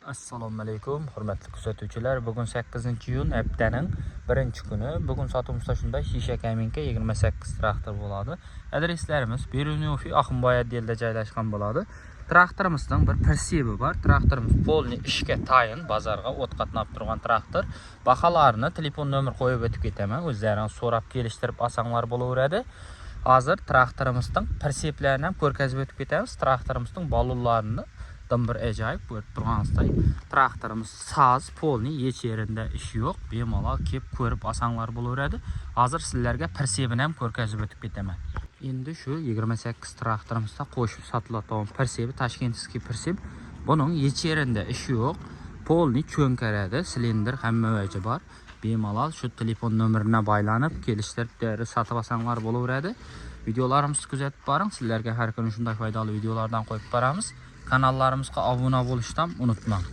Assalomu alaykum, hurmatli kuzatuvchilar. Bugun 8-iyun haftaning 1-kuni. Bugun sotumizda shunday shisha kaminka 28 traktor bo'ladi. Adreslarimiz Berunofi Ahmboyat yerda joylashgan bo'ladi. Traktorimizning bir prinsipi bor. Traktorimiz polni ishga tayin, bozorga o't qatnab turgan traktor. Baholarini telefon nomer qo'yib o'tib ketaman. O'zlaringiz so'rab kelishtirib olsanglar bo'laveradi. Hozir traktorimizning prinsiplarini ham ko'rgazib o'tib ketamiz. Traktorimizning balollarini bir ajoyib ko'rib turgansizday traktorimiz saz polni hech yerinde ishi yo'q, bemalol kelib ko'rib olsanglar bo'laveradi. Hozir sizlarga prinsipini ham ko'rgazib o'tib ketaman. Endi shu 28 traktorimizda qo'shib sotiladigan prinsipi Tashkentskiy prinsip. Buning hech yerinde ishi yo'q. Polni cho'nkaradi, silindr hamma joyi bor. Bemalol shu telefon nomeriga baylanib kelishtirib sotib olsanglar bo'laveradi. Videolarimizni kuzatib boring. Sizlarga har kuni shunday foydali videolardan qo'yib boramiz. Kanallarımızga abone olishdan unutmang.